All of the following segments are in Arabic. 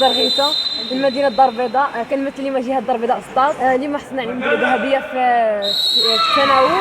الرياضه رغيسه من مدينه الدار البيضاء. كنمثل اليوم جهه الدار البيضاء سطاس. اليوم حصلنا على الميداليه الذهبيه في التناوب.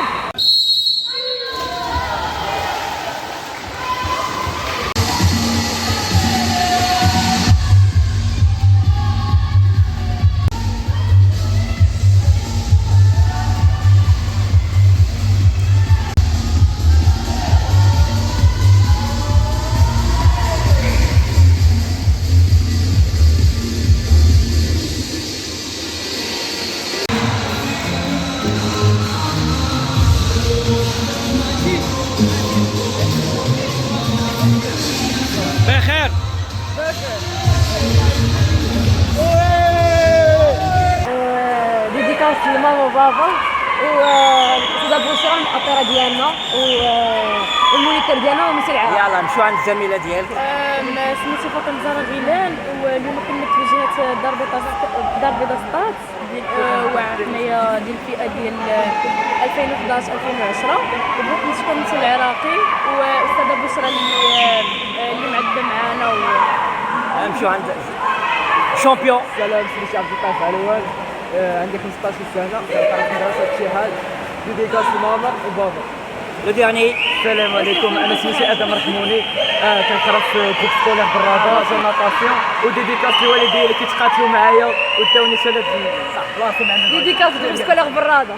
بخير. ديديكاس لماما وبابا وأستاذة بشرى المؤطرة ديالنا والمونيتور ديالنا ومثل العراق. يلا نمشيو عند الزميله ديالك. سميتي فاطمه زهرة غيلان واليوم كنمثل جهه الدار البيضاء سطات وحنايا ديال الفئه ديال 2011 2010 وبغيت نشكر الممثل العراقي واستاذه بشرى اللي معدة معانا نمشيو عند شامبيون. سلام، سميتي عبد اللطيف علوان، عندي 15 سنه، كنقرا في مدرسه الاتحاد، ديديكاس لماما وبابا. لو ديرني. السلام عليكم، انا سميتي ادم رحموني، كنقرا في كروب سكولير بالرابع في ناطاسيون، وديديكاس لوالديا اللي كيتقاتلوا معايا وداوني ثلاث بلاصه معنا. ديديكاس سكولير بالراده.